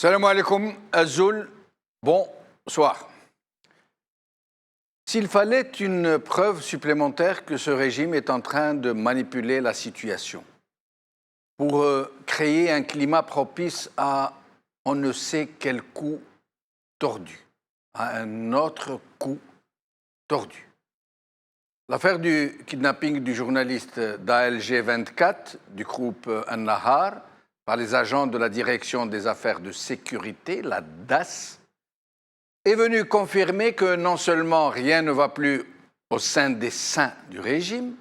Salam alaikum, Azul, bonsoir. S'il fallait une preuve supplémentaire que ce régime est en train de manipuler la situation pour créer un climat propice à on ne sait quel coup tordu, à un autre coup tordu. L'affaire du kidnapping du journaliste d'ALG 24 du groupe An-Nahar par les agents de la Direction des affaires de sécurité, la DAS, est venue confirmer que non seulement rien ne va plus au sein des seins du régime,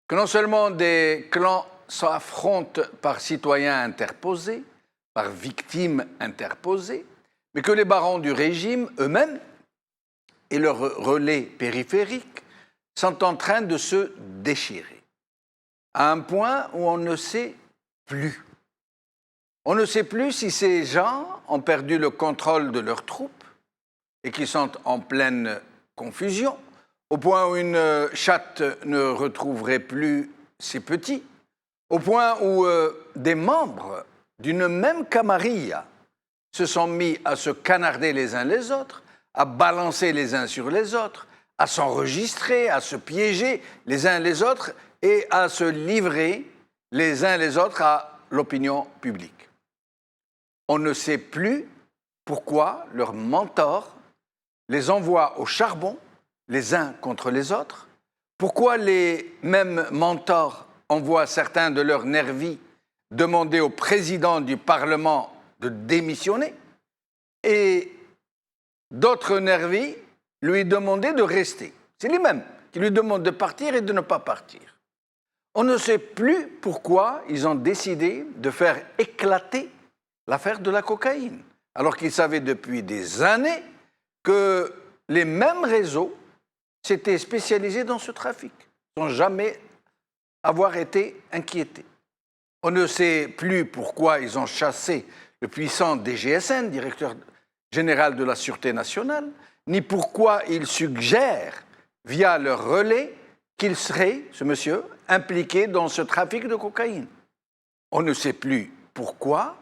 que non seulement des clans s'affrontent par citoyens interposés, par victimes interposées, mais que les barons du régime eux-mêmes et leurs relais périphériques sont en train de se déchirer, à un point où on ne sait plus. On ne sait plus si ces gens ont perdu le contrôle de leurs troupes et qui sont en pleine confusion, au point où une chatte ne retrouverait plus ses petits, au point où des membres d'une même camarilla se sont mis à se canarder les uns les autres, à balancer les uns sur les autres, à s'enregistrer, à se piéger les uns les autres et à se livrer les uns les autres à l'opinion publique. On ne sait plus pourquoi leurs mentors les envoient au charbon les uns contre les autres, pourquoi les mêmes mentors envoient certains de leurs nervis demander au président du Parlement de démissionner et d'autres nervis lui demander de rester. C'est les mêmes qui lui demandent de partir et de ne pas partir. On ne sait plus pourquoi ils ont décidé de faire éclater l'affaire de la cocaïne, alors qu'ils savaient depuis des années que les mêmes réseaux s'étaient spécialisés dans ce trafic, sans jamais avoir été inquiétés. On ne sait plus pourquoi ils ont chassé le puissant DGSN, directeur général de la Sûreté nationale, ni pourquoi ils suggèrent, via leur relais, qu'il serait, ce monsieur, impliqué dans ce trafic de cocaïne. On ne sait plus pourquoi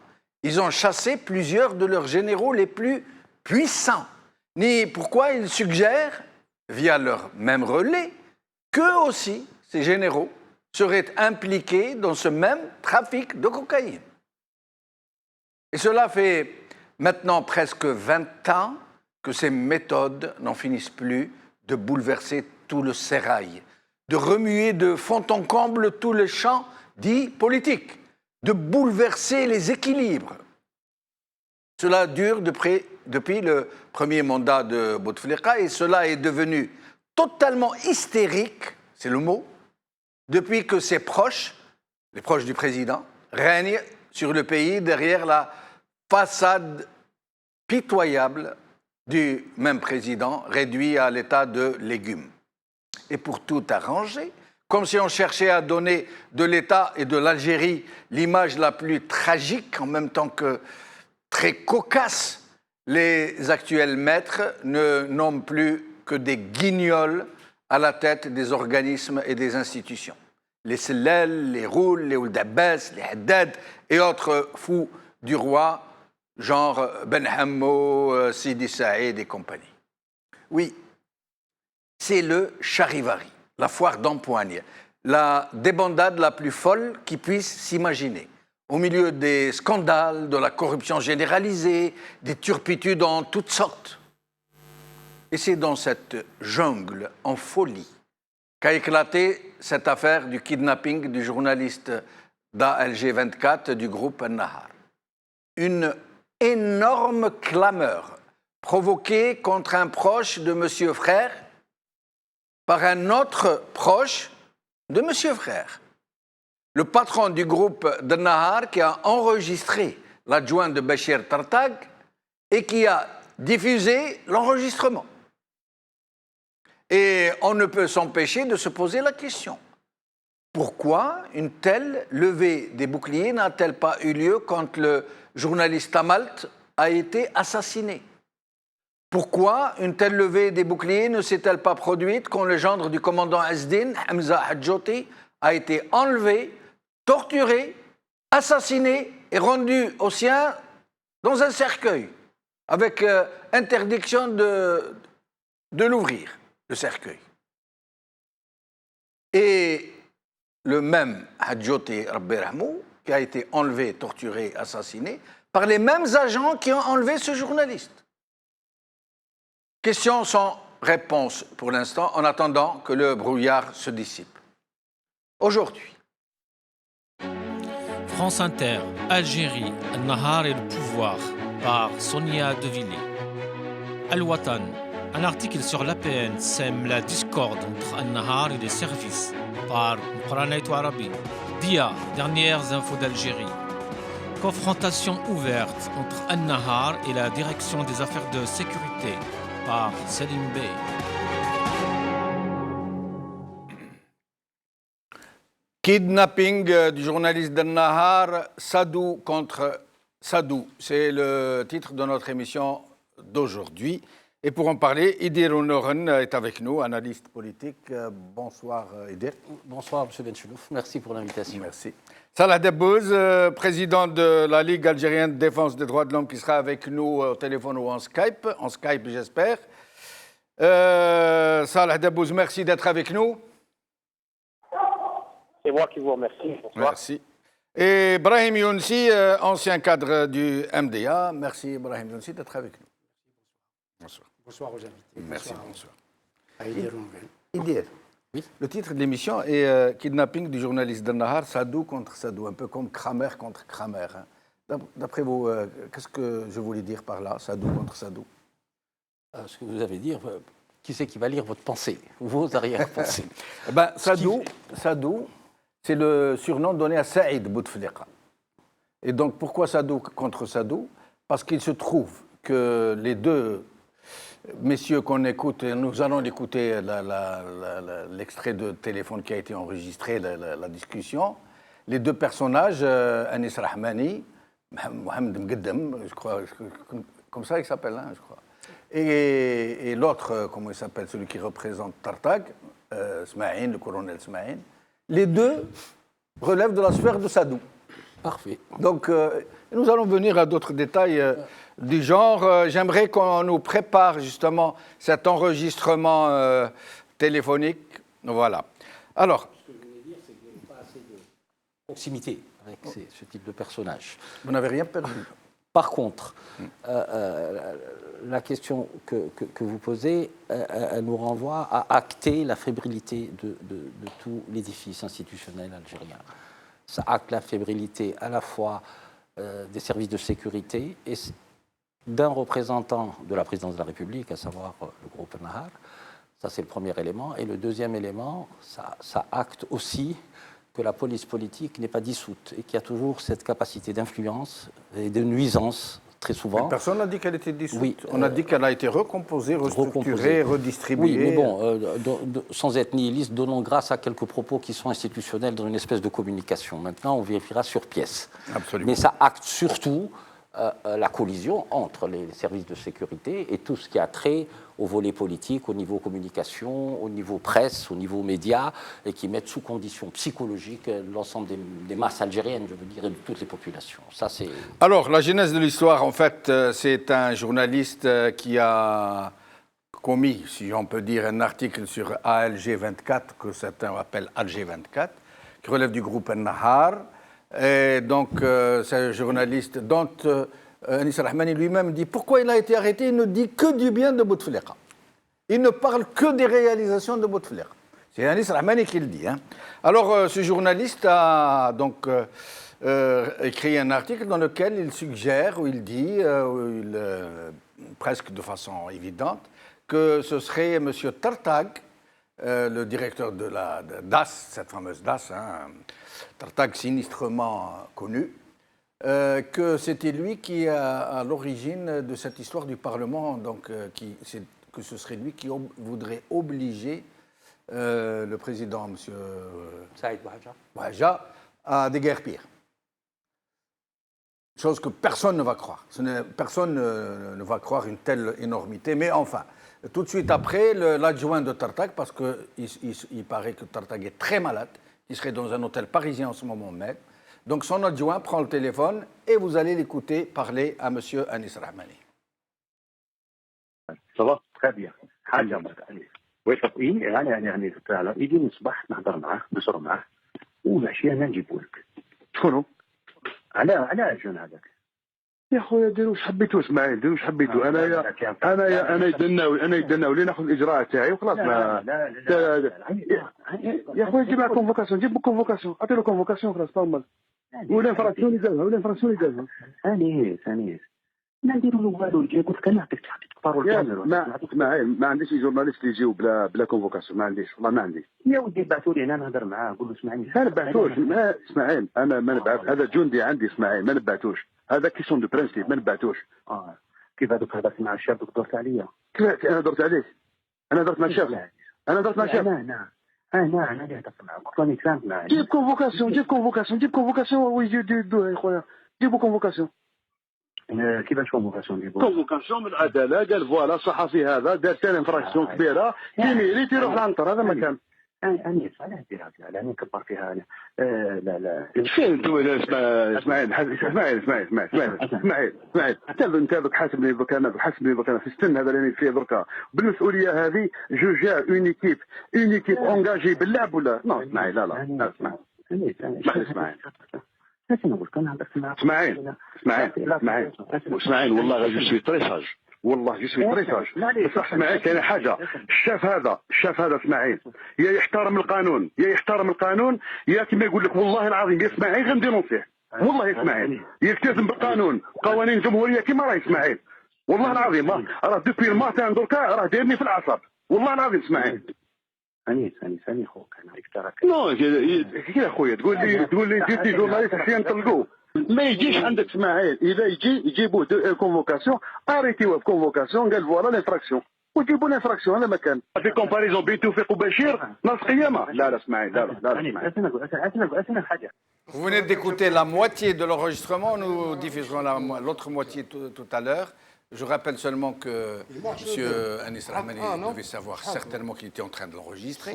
ils ont chassé plusieurs de leurs généraux les plus puissants, ni pourquoi ils suggèrent, via leur même relais, qu'eux aussi, ces généraux, seraient impliqués dans ce même trafic de cocaïne. Et cela fait maintenant presque 20 ans que ces méthodes n'en finissent plus de bouleverser tout le sérail, de remuer de fond en comble tout le champ dit politique, de bouleverser les équilibres. Cela dure depuis le premier mandat de Bouteflika et cela est devenu totalement hystérique, c'est le mot, depuis que ses proches, les proches du président, règnent sur le pays derrière la façade pitoyable du même président réduit à l'état de légume. Et pour tout arranger, comme si on cherchait à donner de l'État et de l'Algérie l'image la plus tragique en même temps que très cocasse, les actuels maîtres ne nomment plus que des guignols à la tête des organismes et des institutions. Les Sellel, les Roul, les Ould Abbas, les Haddad et autres fous du roi, genre Ben Hammo, Sidi Saïd et compagnie. Oui, c'est le charivari, la foire d'empoigne, la débandade la plus folle qui puisse s'imaginer. Au milieu des scandales, de la corruption généralisée, des turpitudes en toutes sortes. Et c'est dans cette jungle en folie qu'a éclaté cette affaire du kidnapping du journaliste d'ALG 24 du groupe An-Nahar. Une énorme clameur provoquée contre un proche de M. Frère par un autre proche de M. Frère. Le patron du groupe An-Nahar qui a enregistré l'adjoint de Béchir Tartag et qui a diffusé l'enregistrement. Et on ne peut s'empêcher de se poser la question. Pourquoi une telle levée des boucliers n'a-t-elle pas eu lieu quand le journaliste Tamalt a été assassiné? Pourquoi une telle levée des boucliers ne s'est-elle pas produite quand le gendre du commandant Asdin, Hamza Hadjoti, a été enlevé, torturé, assassiné et rendu aux siens dans un cercueil, avec interdiction de l'ouvrir, le cercueil. Et le même Hadjoti Rabbi Rahmou, qui a été enlevé, torturé, assassiné, par les mêmes agents qui ont enlevé ce journaliste. Question sans réponse pour l'instant, en attendant que le brouillard se dissipe. Aujourd'hui. France Inter, Algérie, Al-Nahar et le pouvoir, par Sonia Devillé. Al-Watan, un article sur l'APN sème la discorde entre Al-Nahar et les services, par Mqranait Arabi. Dia, dernières infos d'Algérie. Confrontation ouverte entre Al-Nahar et la direction des affaires de sécurité, par Selim Bey. Kidnapping du journaliste d'Al-Nahar, Sadou contre Sadou. C'est le titre de notre émission d'aujourd'hui. Et pour en parler, Idir Onoren est avec nous, analyste politique. Bonsoir Idir. Bonsoir M. Benchelouf, merci pour l'invitation. Merci. Salah Debbouz, président de la Ligue algérienne de défense des droits de l'homme, qui sera avec nous au téléphone ou en Skype j'espère. Salah Debbouz, merci d'être avec nous. C'est moi qui vous remercie. Bonsoir. Merci. Et Brahim Younsi, ancien cadre du MDA. Merci Brahim Younsi d'être avec nous. Bonsoir. Bonsoir aux invités. Merci, bonsoir. Idir. Oui. Le titre de l'émission est Kidnapping du journaliste d'Al-Nahar, Sadou contre Sadou, un peu comme Kramer contre Kramer. Hein. D'après vous, qu'est-ce que je voulais dire par là, Sadou contre Sadou? Ce que vous avez dit, qui c'est qui va lire votre pensée, vos arrière-pensées? Sadou, c'est le surnom donné à Saïd Bouteflika. Et donc, pourquoi Sadou contre Sadou? Parce qu'il se trouve que les deux messieurs qu'on écoute, nous allons écouter l'extrait de téléphone qui a été enregistré, la discussion. Les deux personnages, Anis Rahmani, Mohamed Mgeddem, je crois, comme ça il s'appelle, hein, je crois. Et l'autre, comment il s'appelle, celui qui représente Tartag, Smaïn, le colonel Smaïn, les deux relèvent de la sphère de Sadou. Parfait. Donc, nous allons venir à d'autres détails du genre. J'aimerais qu'on nous prépare justement cet enregistrement téléphonique. Voilà. Alors. Ce que je voulais dire, c'est qu'il n'y a pas assez de proximité avec ce type de personnage. Vous n'avez rien perdu. Par contre, la question que vous posez, elle nous renvoie à acter la fébrilité de tout l'édifice institutionnel algérien. Ça acte la fébrilité à la fois des services de sécurité et d'un représentant de la présidence de la République, à savoir le groupe Al-Nahar. Ça, c'est le premier élément. Et le deuxième élément, ça acte aussi que la police politique n'est pas dissoute et qu'il y a toujours cette capacité d'influence et de nuisance, très souvent. Mais personne n'a dit qu'elle était dissoute. Oui, on a dit qu'elle a été recomposée, restructurée, redistribuée. Oui, mais bon, sans être nihiliste, donnons grâce à quelques propos qui sont institutionnels dans une espèce de communication. Maintenant, on vérifiera sur pièce. Absolument. Mais ça acte surtout la collision entre les services de sécurité et tout ce qui a trait au volet politique, au niveau communication, au niveau presse, au niveau médias, et qui mettent sous condition psychologique l'ensemble des masses algériennes, je veux dire, et de toutes les populations. Ça, c'est... Alors, la genèse de l'histoire, en fait, c'est un journaliste qui a commis, si on peut dire, un article sur ALG 24, que certains appellent ALG 24, qui relève du groupe Al-Nahar. Et donc, c'est un journaliste dont Anis Rahmani lui-même dit pourquoi il a été arrêté. Il ne dit que du bien de Bouteflika. Il ne parle que des réalisations de Bouteflika. C'est Anis Rahmani qui le dit. Hein. Alors, ce journaliste a donc écrit un article dans lequel il suggère, où il dit, presque de façon évidente, que ce serait M. Tartag, le directeur de la DAS, cette fameuse DAS, hein, Tartag sinistrement connu, que c'était lui qui est à l'origine de cette histoire du Parlement, donc que ce serait lui qui voudrait obliger le président, M. Saïd Bouhaja, à déguerpir. Chose que personne ne va croire. Personne ne va croire une telle énormité, mais enfin, tout de suite après, l'adjoint de Tartag, parce qu'il paraît que Tartag est très malade, il serait dans un hôtel parisien en ce moment Donc son adjoint prend le téléphone et vous allez l'écouter parler à M. Anis Rahmani. Ça va très bien. حاجه مرتاح ويطفئي يعني تعالى يجيني الصباح نهضر معاه نشرب معاه والعشيه انا نجيبو لك. شكون؟ على الجون هذاك. يا خويا ديروا واش حبيتوا اسماعيل ديروا واش حبيتوا انا يدناوي لي ناخذ الاجراء تاعي وخلاص. ما يا خويا جيب لها كونفوكاسيون جيب كونفوكاسيون عطي له كونفوكاسيون خلاص طمل ولا فراسيون اللي دازها انيس ما نديروا له والو قلت لك انا نعطيك تختاروا الكاميرا. اسماعيل ما عنديش جورناليست اللي يجيو بلا كونفوكاسيون ما عنديش والله ما عندي. يا ودي بعثوا لي انا نهضر معاه نقول له اسمعني. ما نبعثوش اسماعيل انا ما نبعث هذا جندي عندي اسماعيل ما نبعثوش هذا كيسون دو برانسيب ما نبعثوش. كيف هذوك هضرت مع الشاب درت عليا. كيف انا درت عليك؟ انا درت مع الشاب انا اللي هضرت معاه قلت له انا تفاهمت معاه. جيب كونفوكاسيون ويجي يدوها يا خويا جيبوا كونفوكاسيون. كيفاش كونفوكاسيون ديالو؟ كونفوكاسيون من العداله قال فوالا الصحفي هذا دار تاني انفراكسيون كبيره كيميريتي يروح لعنطر هذا ما كان. انيس علاش ديرها انا نكبر فيها انا. لا فين اسماعيل انت دوك حاسبني دوك انا في السن هذا اللي فيه دركا بالمسؤوليه هذه جو جار اون ايكيب اونجاجي باللعب ولا نو اسماعيل لا اسماعيل اسماعيل والله جو سوي تري ساج والله جو سوي تري ساج. بصح اسماعيل كاين حاجه الشاف هذا اسماعيل يا يحترم القانون يا كما يقول لك والله العظيم يا اسماعيل غندينونسيه والله اسماعيل يلتزم بالقانون وقوانين الجمهوريه كما راه اسماعيل والله العظيم راه دوبي الماتان دركا راه دايرني في الاعصاب والله العظيم اسماعيل. اني خوك انا هيك تراك نو يا خويا تقول لي جيتي جورناليست احيانا تلقوه ما يجيش عندك اسماعيل اذا يجيبوه كونفوكاسيون اريتيوه بكونفوكاسيون قال فوالا لانفراكسيون وجيبوا لانفراكسيون هذا ما كان في كومباريزون بين توفيق وبشير ناس قيامه. لا اسماعيل لا حاجه. Vous venez d'écouter la moitié de l'enregistrement, nous diffuserons l'autre moitié tout à l'heure. Je rappelle seulement que M. Anis Rahmani devait savoir certainement qu'il était en train de l'enregistrer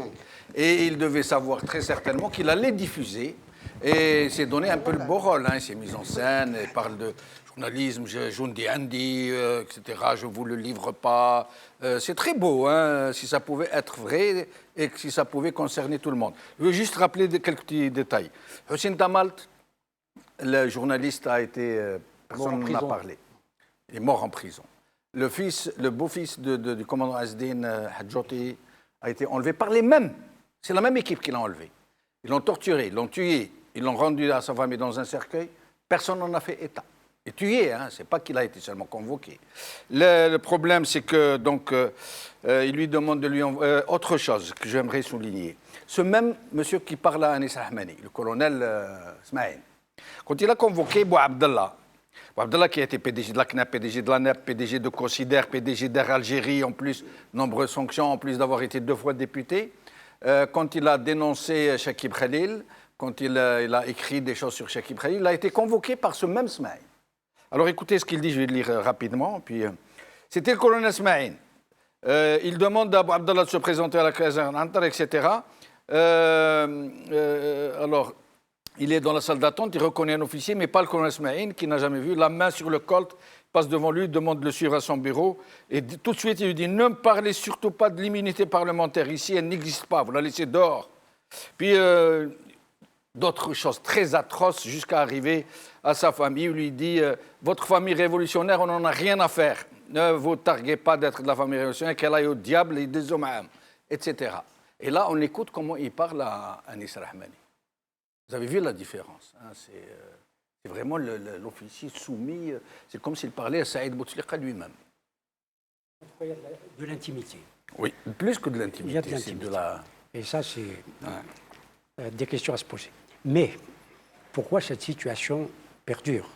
et il devait savoir très certainement qu'il allait diffuser et s'est donné un peu le beau rôle. Il s'est mis en scène, il parle de journalisme, Joundi Andi, etc. Je ne vous le livre pas. C'est très beau si ça pouvait être vrai et si ça pouvait concerner tout le monde. Je veux juste rappeler quelques petits détails. Hossein Tamalt, le journaliste, a été... personne n'en a parlé. Il est mort en prison. Le beau-fils du commandant Asdin Hadjoti a été enlevé par les mêmes. C'est la même équipe qui l'a enlevé. Ils l'ont torturé, ils l'ont tué, ils l'ont rendu à sa famille dans un cercueil. Personne n'en a fait état. Et tué, c'est pas qu'il a été seulement convoqué. Le problème, c'est que donc il lui demande de lui envoyer autre chose que j'aimerais souligner. Ce même monsieur qui parle à Anis Rahmani, le colonel Smaïn, quand il a convoqué Bou Abdallah qui a été PDG de la CNAP, PDG de la NEP, PDG de Considère, PDG d'Air Algérie, en plus, nombreuses fonctions, en plus d'avoir été 2 fois député. Quand il a dénoncé Chakib Khalil, quand il a écrit des choses sur Chakib Khalil, il a été convoqué par ce même Smaïn. Alors écoutez ce qu'il dit, je vais le lire rapidement. Puis, c'était le colonel Smaïn. Il demande à Abou Abdallah de se présenter à la caserne Antar, etc. Alors, il est dans la salle d'attente, il reconnaît un officier, mais pas le colonel Smaïn, qui n'a jamais vu. La main sur le colt, passe devant lui, demande de le suivre à son bureau. Et tout de suite, il lui dit, ne me parlez surtout pas de l'immunité parlementaire. Ici, elle n'existe pas. Vous la laissez dehors. Puis, d'autres choses très atroces, jusqu'à arriver à sa famille. Il lui dit, votre famille révolutionnaire, on n'en a rien à faire. Ne vous targuez pas d'être de la famille révolutionnaire, qu'elle aille au diable et des hommes, etc. Et là, on écoute comment il parle à Anis Rahmani. Vous avez vu la différence, c'est vraiment l'officier soumis, c'est comme s'il parlait à Saïd Bouteflika lui-même. De l'intimité. Oui, plus que de l'intimité. Il y a de l'intimité. Et ça, c'est des questions à se poser. Mais pourquoi cette situation perdure?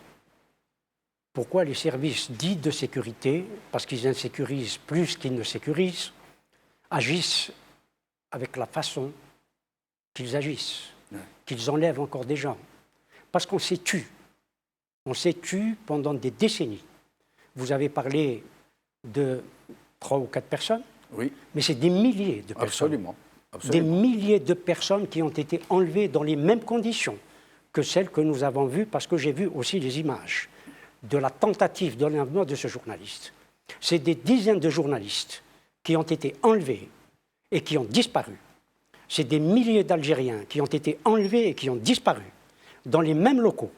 Pourquoi les services dits de sécurité, parce qu'ils insécurisent plus qu'ils ne sécurisent, agissent avec la façon qu'ils agissent, qu'ils enlèvent encore des gens? Parce qu'on s'est tu. On s'est tu pendant des décennies. Vous avez parlé de 3 ou 4 personnes, oui. Mais c'est des milliers de personnes. Absolument. Des milliers de personnes qui ont été enlevées dans les mêmes conditions que celle que nous avons vue, parce que j'ai vu aussi les images de la tentative d'enlèvement de ce journaliste. C'est des dizaines de journalistes qui ont été enlevés et qui ont disparu. C'est des milliers d'Algériens qui ont été enlevés et qui ont disparu dans les mêmes locaux,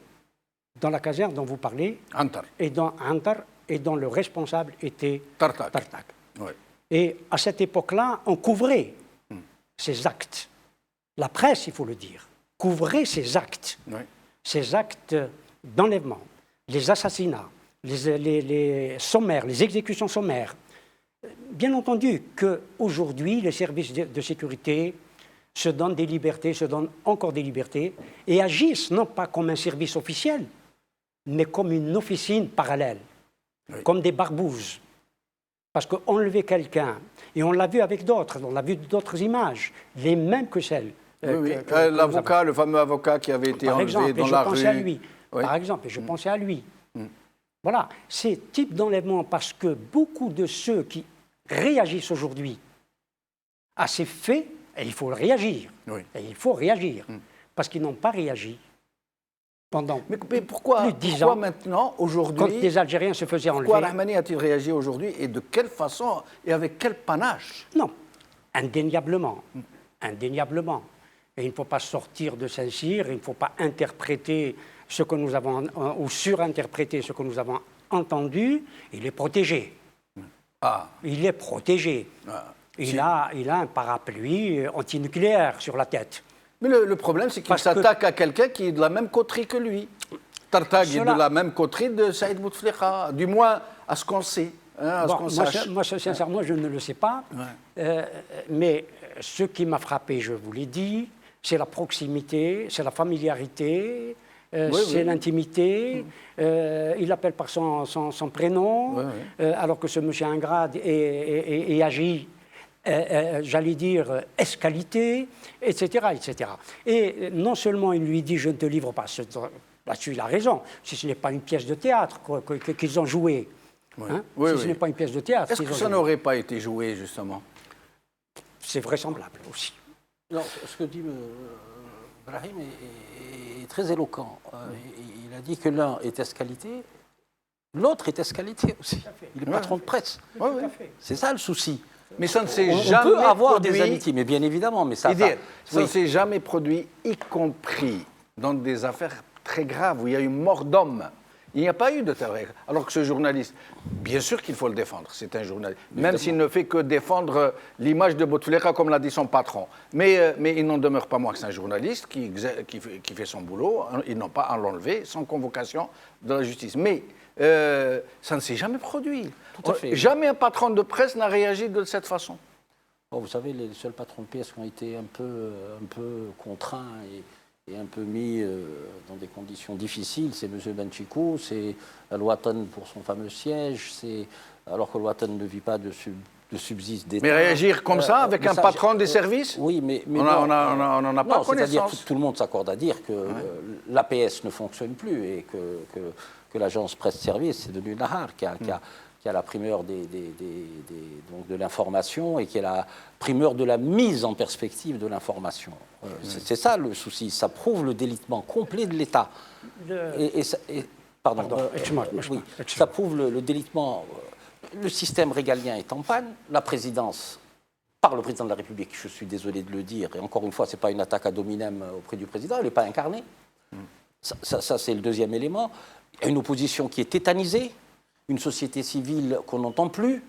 dans la caserne dont vous parlez, Antar. et dans Antar, et dont le responsable était Tartak. Tartak. Oui. Et à cette époque-là, on couvrait ces actes. La presse, il faut le dire, couvrait ces actes. Oui. Ces actes d'enlèvement, les assassinats, les sommaires, les exécutions sommaires. Bien entendu qu'aujourd'hui, les services de sécurité se donnent des libertés, se donnent encore des libertés, et agissent non pas comme un service officiel, mais comme une officine parallèle, comme des barbouzes. Parce qu'enlever quelqu'un, et on l'a vu avec d'autres, on a vu d'autres images, les mêmes que celles. L'avocat, le fameux avocat qui avait été enlevé exemple, dans je la pensais rue. à lui. Oui. Par exemple, je pensais à lui. Voilà, ces types d'enlèvements, parce que beaucoup de ceux qui réagissent aujourd'hui à ces faits, et il faut réagir, et il faut réagir, parce qu'ils n'ont pas réagi pendant Mais pourquoi, plus de 10 pourquoi ans, maintenant, aujourd'hui, quand des Algériens se faisaient enlever. pourquoi Rahmani a-t-il réagi aujourd'hui et de quelle façon et avec quel panache? Non, indéniablement, indéniablement. Et il ne faut pas sortir de Saint-Cyr, il ne faut pas interpréter ce que nous avons, ou surinterpréter ce que nous avons entendu. Il est protégé. Ah. Il est protégé. Ah. Il a un parapluie antinucléaire sur la tête. Mais le problème, c'est qu'il s'attaque à quelqu'un qui est de la même coterie que lui. Tartag est de la même coterie de Saïd Bouteflika, du moins à ce qu'on sait. Hein, moi, sincèrement, je ne le sais pas. Mais ce qui m'a frappé, je vous l'ai dit, c'est la proximité, c'est la familiarité, c'est l'intimité. Il l'appelle par son prénom, alors que ce monsieur Ingrade est agi, j'allais dire, escalité, etc., etc. Et non seulement il lui dit « je ne te livre pas », là-dessus il a raison, si ce n'est pas une pièce de théâtre qu'ils ont jouée. Hein, ce n'est pas une pièce de théâtre. Est-ce que ça n'aurait pas été joué, justement? C'est vraisemblable aussi. Non, ce que dit Brahim est très éloquent. Il a dit que l'un est escalité, l'autre est escalité aussi. Il est patron de presse. C'est ça le souci. Mais ça ne s'est On jamais peut avoir produit, des amitiés, mais bien évidemment. Mais ça ne s'est jamais produit, y compris dans des affaires très graves où il y a eu mort d'homme. Il n'y a pas eu de terreur. Alors que ce journaliste, bien sûr qu'il faut le défendre, c'est un journaliste, même s'il ne fait que défendre l'image de Bouteflika, comme l'a dit son patron. Mais il n'en demeure pas moins que c'est un journaliste qui fait son boulot. Ils n'ont pas à l'enlever sans convocation de la justice. Mais ça ne s'est jamais produit. Tout à fait. Jamais un patron de presse n'a réagi de cette façon. Bon, vous savez, les seuls patrons de pièces qui ont été un peu contraints et un peu mis dans des conditions difficiles, c'est M. Benchikou, c'est Al-Watan pour son fameux siège, alors que Al-Watan ne vit pas de subsiste d'État. Mais réagir comme ça, avec un patron des services? Oui, mais on n'en a pas connaissance. Tout le monde s'accorde à dire que l'APS ne fonctionne plus et que l'agence presse-service, c'est devenu Nahar qui a la primeur donc de l'information et qui a la primeur de la mise en perspective de l'information. C'est ça le souci. Ça prouve le délitement complet de l'État. Ça prouve le délitement. Le système régalien est en panne. La présidence, par le président de la République, je suis désolé de le dire, et encore une fois, ce n'est pas une attaque ad hominem auprès du président, elle n'est pas incarnée. Ça c'est le deuxième élément. Il y a une opposition qui est tétanisée, une société civile qu'on n'entend plus,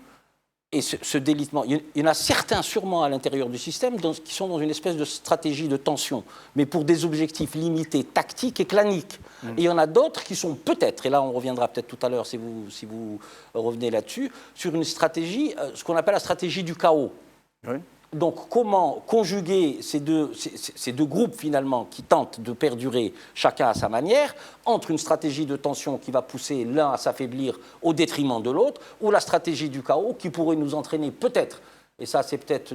et ce délitement, il y en a certains sûrement à l'intérieur du système qui sont dans une espèce de stratégie de tension, mais pour des objectifs limités, tactiques et claniques. Et il y en a d'autres qui sont peut-être, et là on reviendra peut-être tout à l'heure si vous revenez là-dessus, sur une stratégie, ce qu'on appelle la stratégie du chaos. Oui. Donc comment conjuguer ces deux groupes finalement qui tentent de perdurer chacun à sa manière entre une stratégie de tension qui va pousser l'un à s'affaiblir au détriment de l'autre ou la stratégie du chaos qui pourrait nous entraîner peut-être, et ça c'est peut-être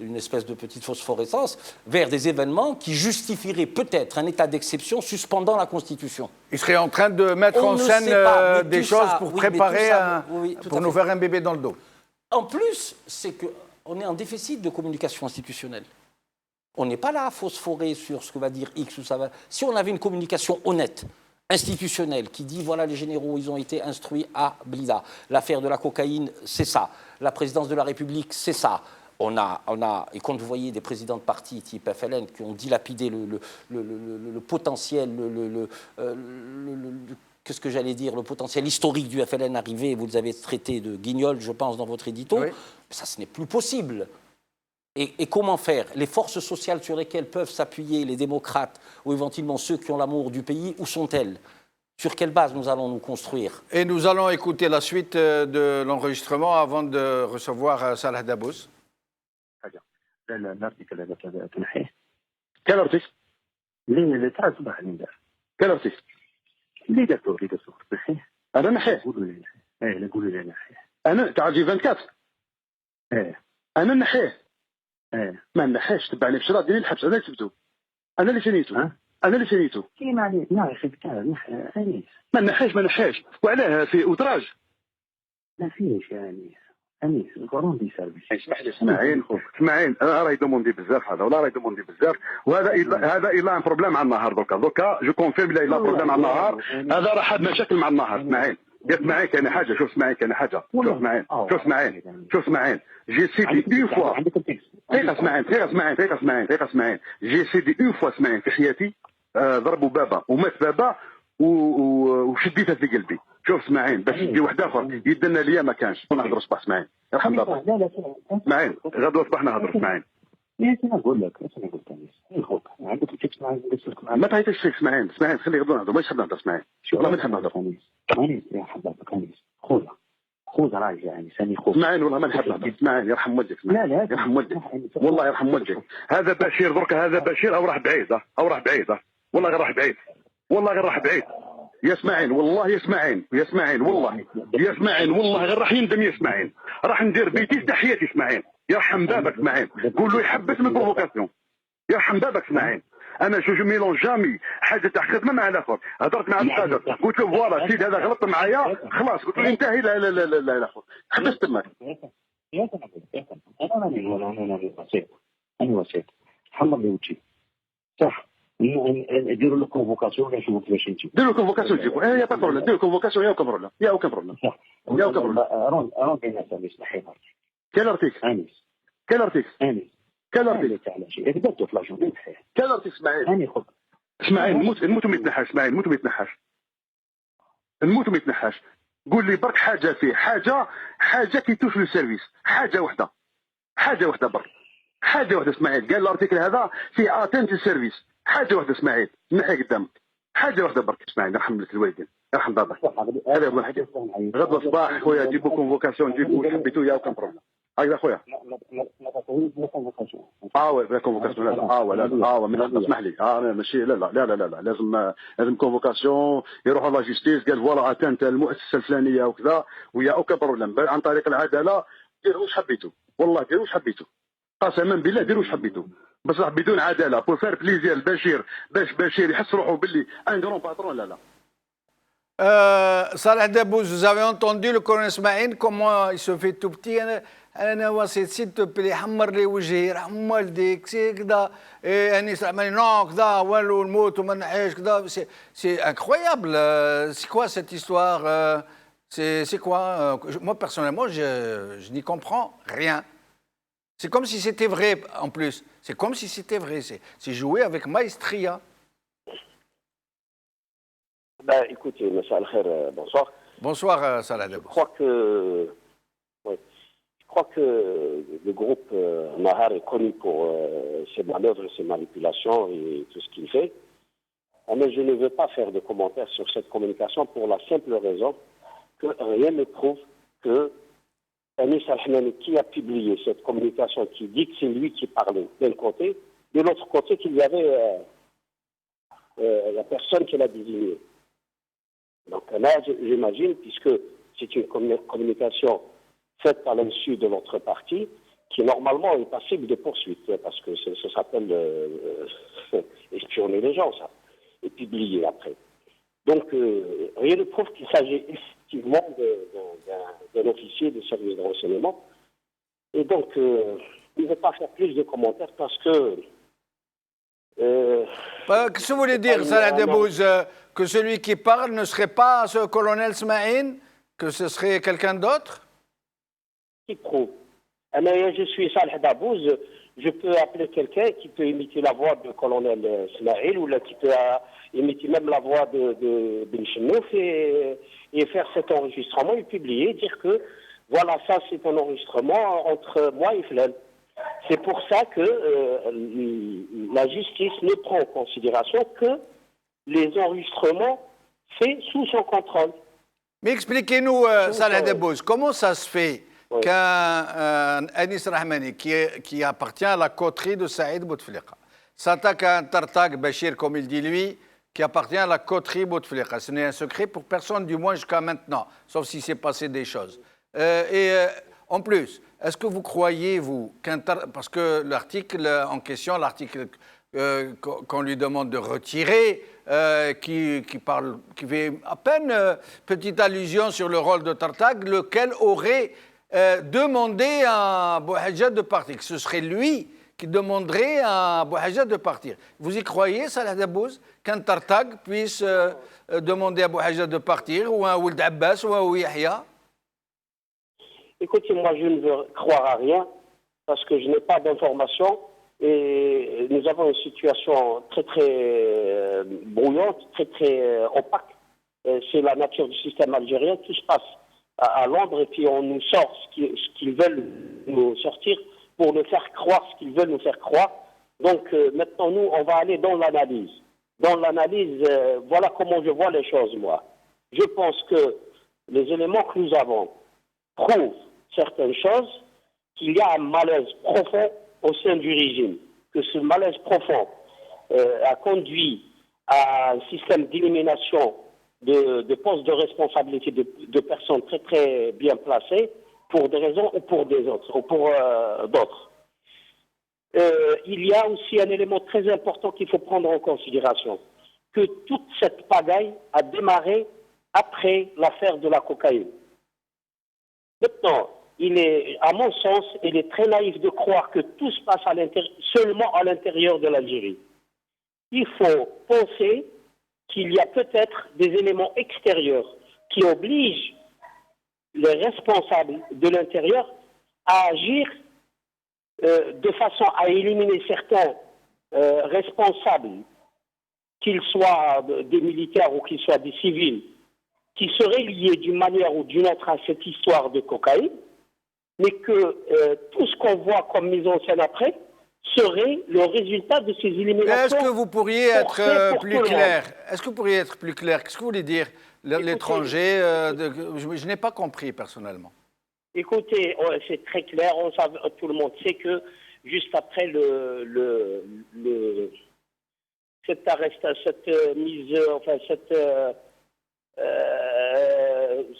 une espèce de petite phosphorescence, vers des événements qui justifieraient peut-être un état d'exception suspendant la Constitution. Il serait en train de mettre en scène des choses pour préparer, pour nous faire un bébé dans le dos. En plus, c'est que on est en déficit de communication institutionnelle. On n'est pas là à phosphorer sur ce que va dire X ou ça va. Si on avait une communication honnête, institutionnelle, qui dit voilà, les généraux, ils ont été instruits à Blida. L'affaire de la cocaïne, c'est ça. La présidence de la République, c'est ça. Et quand vous voyez des présidents de partis type FLN qui ont dilapidé le potentiel, qu'est-ce que j'allais dire, le potentiel historique du FLN arrivé, vous les avez traités de guignols, je pense, dans votre édito, oui. Ça, ce n'est plus possible. Et comment faire? Les forces sociales sur lesquelles peuvent s'appuyer les démocrates ou éventuellement ceux qui ont l'amour du pays, où sont-elles? Sur quelle base nous allons nous construire? Et nous allons écouter la suite de l'enregistrement avant de recevoir Salah Dabbous. الارتيكل هذا تنحيه. كان ارتيكل اللي تاع الصباح اللي ندار كان ارتيكل اللي درتو نحيه. انا نحيه قولوا لي نحيه. لا قولوا لي نحيه. انا تاع جي 24 انا نحيه. ما نحيش تبعني في الشرا ديالي الحبس انا اللي كتبتو انا اللي شنيتو انا اللي شنيتو كيما عليك لا يا اخي انيس ما نحيش وعلاه في اوتراج ما فيش يعني انيس القرون دي سيرفيس اسمح لي اسمعين انا راهي دوموندي بزاف هذا ولا راهي دوموندي بزاف وهذا هذا الا ان بروبليم مع النهار دوكا جو كونفيرم لا الا بروبليم مع النهار هذا راه حد مشاكل مع النهار اسمعين كاين حاجه شوف اسمعين جي سيدي اون فوا اسمعين جي سيدي اون فوا اسمعين في حياتي ضربوا بابا ومات بابا وشديتها في قلبي شوف اسمعين باش يدي واحد اخر يدنا ليا ما كانش نهضروا صباح اسمعين يرحم الله لا اسمعين غدوه صباح نهضروا اسمعين انا نقول لك خوك عندك التكست معايا ما تعيطش فيك اسمعين خلي غدوه نهضروا ماشي نهضر اسمعين والله ما نحب نهضر انيس يا حبابك انيس خوذ راجع يعني ثاني خوذ اسمعين والله ما نحب نهضر اسمعين يرحم والديك لا يرحم والديك والله يرحم والديك هذا بشير درك هذا بشير او راح بعيد والله غير راح بعيد يسمعين والله يسمعين والله غير راح يندم يسمعين راح ندير بيتي تحياتي اسمعين يرحم بابك اسمعين قول له يحبس من بروفوكاسيون يرحم بابك اسمعين انا جو ميلون جامي حاجه تاع خدمه مع الاخر هضرت مع القادر قلت له فوالا سيد هذا غلط معايا خلاص قلت له انتهي لا الاخر حبس تماك انا وسيط حمر لي وجهي صح نديروا له كونفوكاسيون نشوفوا كيفاش نجيو ديروا كونفوكاسيون نجيبوا يا با بروبليم ديروا كونفوكاسيون يا اوكا بروبليم رون بين سيرفيس نحيها كان ارتيكل كدرتو في لاجون كان ارتيكل اسماعيل نموت ما يتنحاش قول لي برك حاجه فيه حاجه كي توش لو سيرفيس حاجه وحده برك حاجه وحده اسماعيل قال الارتيكل هذا فيه اتنت السيرفيس حاجه وحده اسماعيل نحي قدامك حاجه وحده برك اسماعيل يرحم لك الوالدين يرحم باباك هذا هو الحكي غدوه الصباح خويا جيبوا كونفوكاسيون جيبوا حبيتو يا كان بروبليم هاي خويا لا كونفوكاسيون لا من اسمح لي ماشي لا لازم كونفوكاسيون يروحوا لا جيستيس قال فوالا اتنت المؤسسه الفلانيه وكذا ويا اوكا بروبليم عن طريق العداله ديروا واش حبيتوا والله ديروا واش حبيتوا قسما بالله ديروا واش حبيتوا بصح بدون عداله بور فير بليزير البشير باش بشير يحس روحه باللي ان غران باترون لا Salah Dabbous, vous avez entendu le colonel Ismaïl, comment il se fait tout petit. أنا وسيط s'il te plaît حمر لي وجهي يرحم والديك سي كذا أنيس عمل نو كذا والو الموت وما نحيش كذا c'est incroyable. C'est quoi cette histoire? C'est quoi? Moi personnellement je n'y comprends rien. C'est comme si c'était vrai en plus. C'est comme si c'était vrai. C'est joué avec maestria. Ben, écoutez, M. Al-Khair, bonsoir. Bonsoir, Salah Dabbous. Je crois que le groupe Nahar est connu pour ses manœuvres, ses manipulations et tout ce qu'il fait. Mais je ne veux pas faire de commentaires sur cette communication pour la simple raison que rien ne prouve que Anis Al-Hamani, qui a publié cette communication, qui dit que c'est lui qui parlait d'un côté, de l'autre côté qu'il y avait la personne qui l'a désignée. Donc là, j'imagine, puisque c'est une communication faite à l'insu de notre parti, qui normalement est passible de poursuite, parce que ça s'appelle espionner les gens, ça, et publier après. Donc rien ne prouve qu'il s'agit effectivement d'un officier de service de renseignement. Et donc, je ne vais pas faire plus de commentaires parce que Qu'est-ce que vous voulez dire, Salah Debbouz, que celui qui parle ne serait pas ce colonel Smaïn, que ce serait quelqu'un d'autre? Qui prouve? Je suis Salah Debbouz, je peux appeler quelqu'un qui peut imiter la voix du colonel Smaïl ou qui peut imiter même la voix de Ben Chenouf et faire cet enregistrement et publier, dire que voilà, ça c'est un enregistrement entre moi et Flel. C'est pour ça que la justice ne prend en considération que les enregistrements faits sous son contrôle. Mais expliquez-nous, Salah Debbouz, comment ça se fait qu'un Anis Rahmani, qui appartient à la coterie de Saïd Bouteflika, s'attaque à un Tartak Bachir, comme il dit lui, qui appartient à la coterie Bouteflika. Ce n'est un secret pour personne, du moins jusqu'à maintenant, sauf s'il s'est passé des choses. En plus, est-ce que vous croyez, vous, parce que l'article en question, l'article qu'on lui demande de retirer, qui fait à peine petite allusion sur le rôle de Tartak, lequel aurait demandé à Bouhadja de partir, que ce serait lui qui demanderait à Bouhadja de partir. Vous y croyez, Salah Debbouz, qu'un Tartak puisse demander à Bouhadja de partir, ou un Ould Abbas, ou un Yahya? Écoutez, moi je ne veux croire à rien parce que je n'ai pas d'informations et nous avons une situation très très brouillante, très très opaque. C'est la nature du système algérien. Tout se passe à Londres et puis on nous sort ce qu'ils veulent nous sortir pour nous faire croire ce qu'ils veulent nous faire croire. Donc maintenant nous on va aller dans l'analyse. Dans l'analyse, voilà comment je vois les choses moi. Je pense que les éléments que nous avons prouvent certaines choses, qu'il y a un malaise profond au sein du régime, que ce malaise profond a conduit à un système d'élimination de postes de responsabilité de personnes très très bien placées pour des raisons ou pour des autres, ou pour d'autres. Il y a aussi un élément très important qu'il faut prendre en considération, que toute cette pagaille a démarré après l'affaire de la cocaïne. Maintenant, à mon sens, il est très naïf de croire que tout se passe seulement à l'intérieur de l'Algérie. Il faut penser qu'il y a peut-être des éléments extérieurs qui obligent les responsables de l'intérieur à agir de façon à éliminer certains responsables, qu'ils soient des militaires ou qu'ils soient des civils, qui seraient liés d'une manière ou d'une autre à cette histoire de cocaïne, mais que tout ce qu'on voit comme mise en scène après serait le résultat de ces éliminations. Est-ce que vous pourriez être plus clair? Est-ce que vous pourriez être plus clair? Qu'est-ce que vous voulez dire, l'étranger? Je n'ai pas compris personnellement. Écoutez, c'est très clair. Tout le monde sait que juste après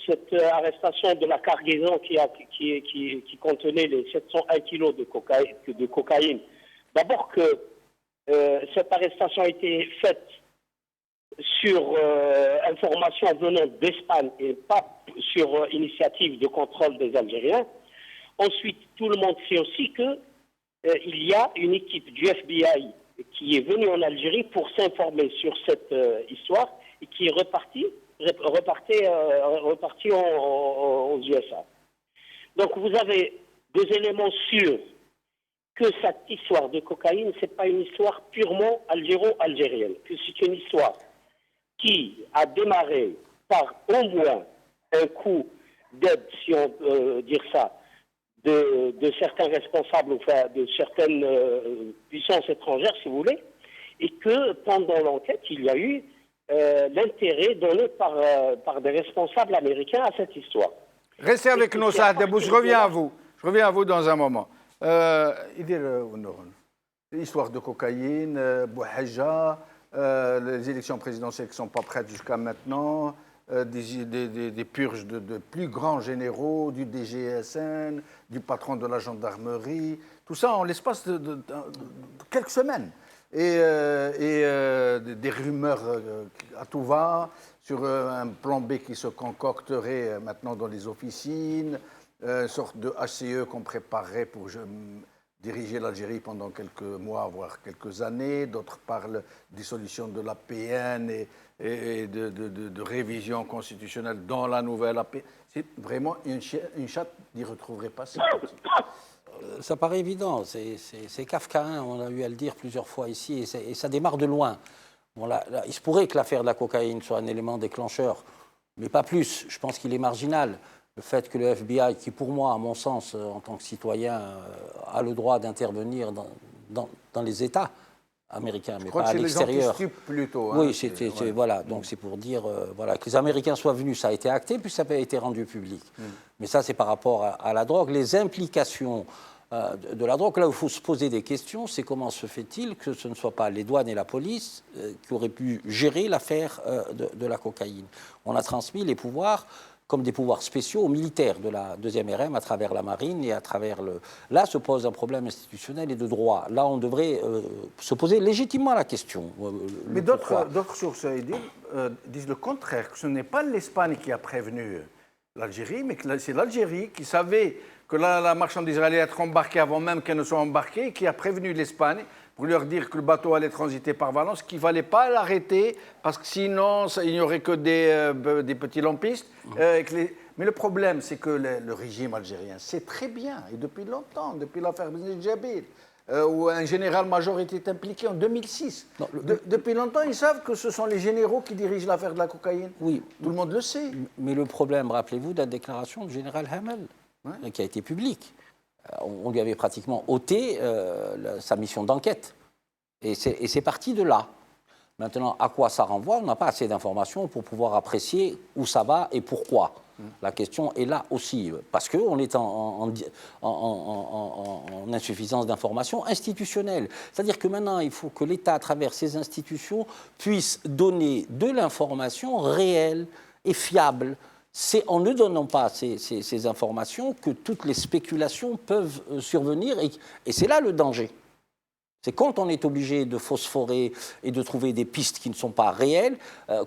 cette arrestation de la cargaison qui contenait les 701 kilos de cocaïne. D'abord que cette arrestation a été faite sur information venant d'Espagne et pas sur initiative de contrôle des Algériens. Ensuite, tout le monde sait aussi que il y a une équipe du FBI qui est venue en Algérie pour s'informer sur cette histoire et qui est reparti aux USA. Donc vous avez deux éléments sûrs que cette histoire de cocaïne, ce n'est pas une histoire purement algéro-algérienne, que c'est une histoire qui a démarré par au moins un coup d'aide, si on peut dire ça, de certains responsables, enfin de certaines puissances étrangères, si vous voulez, et que pendant l'enquête, il y a eu l'intérêt donné par des responsables américains à cette histoire. Restez avec nous, Salah Debbouz. Je reviens à vous. Je reviens à vous dans un moment. L'histoire de cocaïne, Bouhadja, les élections présidentielles qui ne sont pas prêtes jusqu'à maintenant, des purges de plus grands généraux, du DGSN, du patron de la gendarmerie, tout ça en l'espace de quelques semaines. Et des rumeurs à tout va sur un plan B qui se concocterait maintenant dans les officines, une sorte de HCE qu'on préparerait pour diriger l'Algérie pendant quelques mois, voire quelques années. D'autres parlent de dissolution de l'APN et de révision constitutionnelle dans la nouvelle APN. C'est vraiment une chatte n'y retrouverait pas ça. Ça paraît évident, c'est kafkaïen, on a eu à le dire plusieurs fois ici, et ça démarre de loin. Bon, là, il se pourrait que l'affaire de la cocaïne soit un élément déclencheur, mais pas plus. Je pense qu'il est marginal. Le fait que le FBI, qui pour moi, à mon sens, en tant que citoyen, a le droit d'intervenir dans les États américains, mais pas à l'extérieur. Plutôt. Oui, voilà. Donc c'est pour dire voilà, que les Américains soient venus, ça a été acté, puis ça a été rendu public. Mais ça, c'est par rapport à la drogue. Les implications de la drogue, là où il faut se poser des questions, c'est comment se fait-il que ce ne soit pas les douanes et la police qui auraient pu gérer l'affaire de la cocaïne. On a transmis les pouvoirs comme des pouvoirs spéciaux aux militaires de la 2e RM à travers la marine et à travers le... Là se pose un problème institutionnel et de droit. Là, on devrait se poser légitimement la question. Mais d'autres sources disent le contraire, que ce n'est pas l'Espagne qui a prévenu l'Algérie, mais que c'est l'Algérie qui savait que la marchandise allait être embarquée avant même qu'elle ne soit embarquée, qui a prévenu l'Espagne pour leur dire que le bateau allait transiter par Valence, qu'il ne fallait pas l'arrêter, parce que sinon, il n'y aurait que des petits lampistes. Mais le problème, c'est que le régime algérien sait très bien, et depuis longtemps, depuis l'affaire Ben Djabir, où un général-major était impliqué en 2006. Non, depuis longtemps, ils savent que ce sont les généraux qui dirigent l'affaire de la cocaïne. Oui. Tout le monde le sait. Mais le problème, rappelez-vous de la déclaration du général Hamel, qui a été publique. On lui avait pratiquement ôté sa mission d'enquête. Et c'est parti de là. Maintenant, à quoi ça renvoie? On n'a pas assez d'informations pour pouvoir apprécier où ça va et pourquoi. La question est là aussi, parce qu'on est en insuffisance d'informations institutionnelles. C'est-à-dire que maintenant, il faut que l'État, à travers ses institutions, puisse donner de l'information réelle et fiable. C'est en ne donnant pas ces informations que toutes les spéculations peuvent survenir, et c'est là le danger. C'est quand on est obligé de phosphorer et de trouver des pistes qui ne sont pas réelles,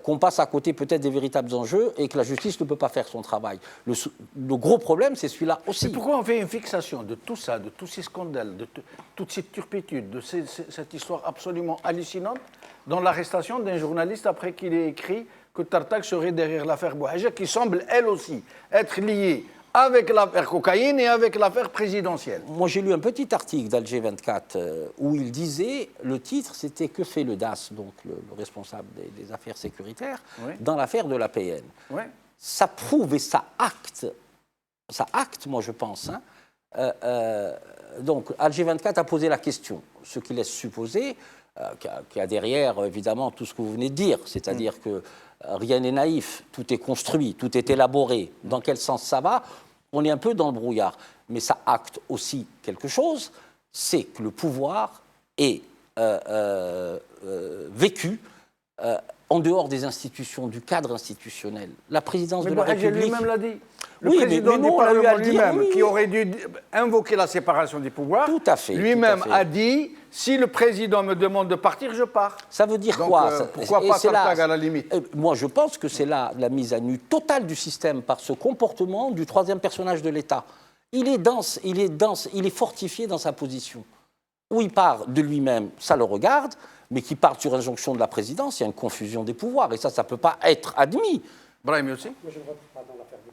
qu'on passe à côté peut-être des véritables enjeux et que la justice ne peut pas faire son travail. Le gros problème, c'est celui-là aussi. Mais pourquoi on fait une fixation de tout ça, de tous ces scandales, de toute cette turpitude, de cette histoire absolument hallucinante dans l'arrestation d'un journaliste après qu'il ait écrit que Tartak serait derrière l'affaire Bouhaja, qui semble, elle aussi, être liée avec l'affaire cocaïne et avec l'affaire présidentielle. Moi, j'ai lu un petit article d'Alger 24 où il disait, le titre, c'était « Que fait le DAS », donc le responsable des affaires sécuritaires, dans l'affaire de l'APN. Ça prouve et ça acte, moi, je pense. Donc, Alger 24 a posé la question, ce qui laisse supposer qu'il y a derrière, évidemment, tout ce que vous venez de dire, c'est-à-dire que rien n'est naïf, tout est construit, tout est élaboré. Dans quel sens ça va? On est un peu dans le brouillard. Mais ça acte aussi quelque chose, c'est que le pouvoir est vécu en dehors des institutions, du cadre institutionnel. La présidence de la République... lui-même l'a dit. Le président du Parlement lui-même, qui aurait dû invoquer la séparation des pouvoirs, lui-même a dit « Si le président me demande de partir, je pars ». Ça veut dire quoi? Pourquoi pas Tartak à la limite? Moi, je pense que c'est là la mise à nu totale du système par ce comportement du troisième personnage de l'État. Il est dense, il est fortifié dans sa position. Où il part de lui-même, ça le regarde, mais qui part sur injonction de la présidence, il y a une confusion des pouvoirs, et ça ne peut pas être admis. Brahim aussi. Moi, je ne rentre pas dans l'affaire de